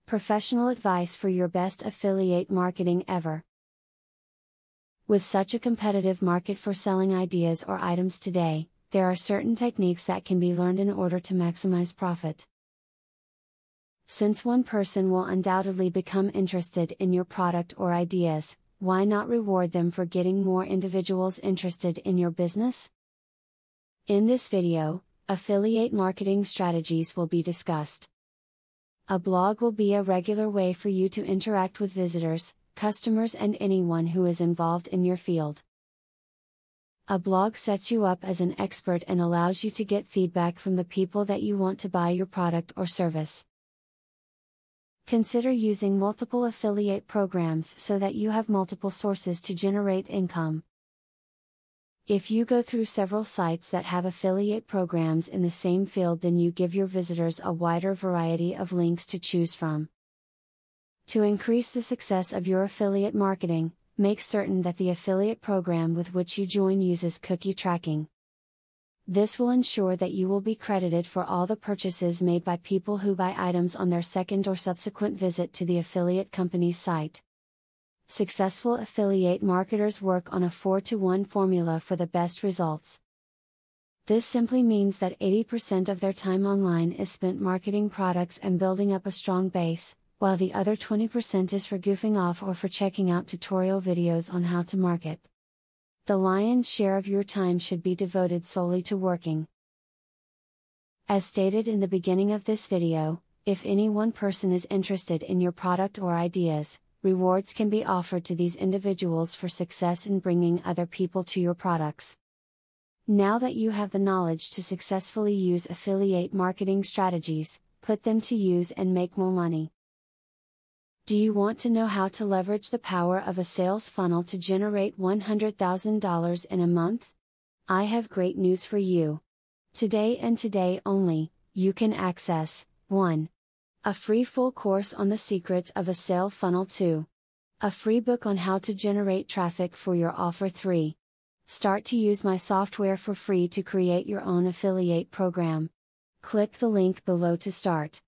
Professional advice for your best affiliate marketing ever. With such a competitive market for selling ideas or items today, there are certain techniques that can be learned in order to maximize profit. Since one person will undoubtedly become interested in your product or ideas, why not reward them for getting more individuals interested in your business? In this video, affiliate marketing strategies will be discussed. A blog will be a regular way for you to interact with visitors, customers, and anyone who is involved in your field. A blog sets you up as an expert and allows you to get feedback from the people that you want to buy your product or service. Consider using multiple affiliate programs so that you have multiple sources to generate income. If you go through several sites that have affiliate programs in the same field, then you give your visitors a wider variety of links to choose from. To increase the success of your affiliate marketing, make certain that the affiliate program with which you join uses cookie tracking. This will ensure that you will be credited for all the purchases made by people who buy items on their second or subsequent visit to the affiliate company's site. Successful affiliate marketers work on a 4-to-1 formula for the best results. This simply means that 80% of their time online is spent marketing products and building up a strong base, while the other 20% is for goofing off or for checking out tutorial videos on how to market. The lion's share of your time should be devoted solely to working. As stated in the beginning of this video, if any one person is interested in your product or ideas, rewards can be offered to these individuals for success in bringing other people to your products. Now that you have the knowledge to successfully use affiliate marketing strategies, put them to use and make more money. Do you want to know how to leverage the power of a sales funnel to generate $100,000 in a month? I have great news for you. Today and today only, you can access 1. A free full course on the secrets of a sale funnel. 2. A free book on how to generate traffic for your offer. 3. Start to use my software for free to create your own affiliate program. Click the link below to start.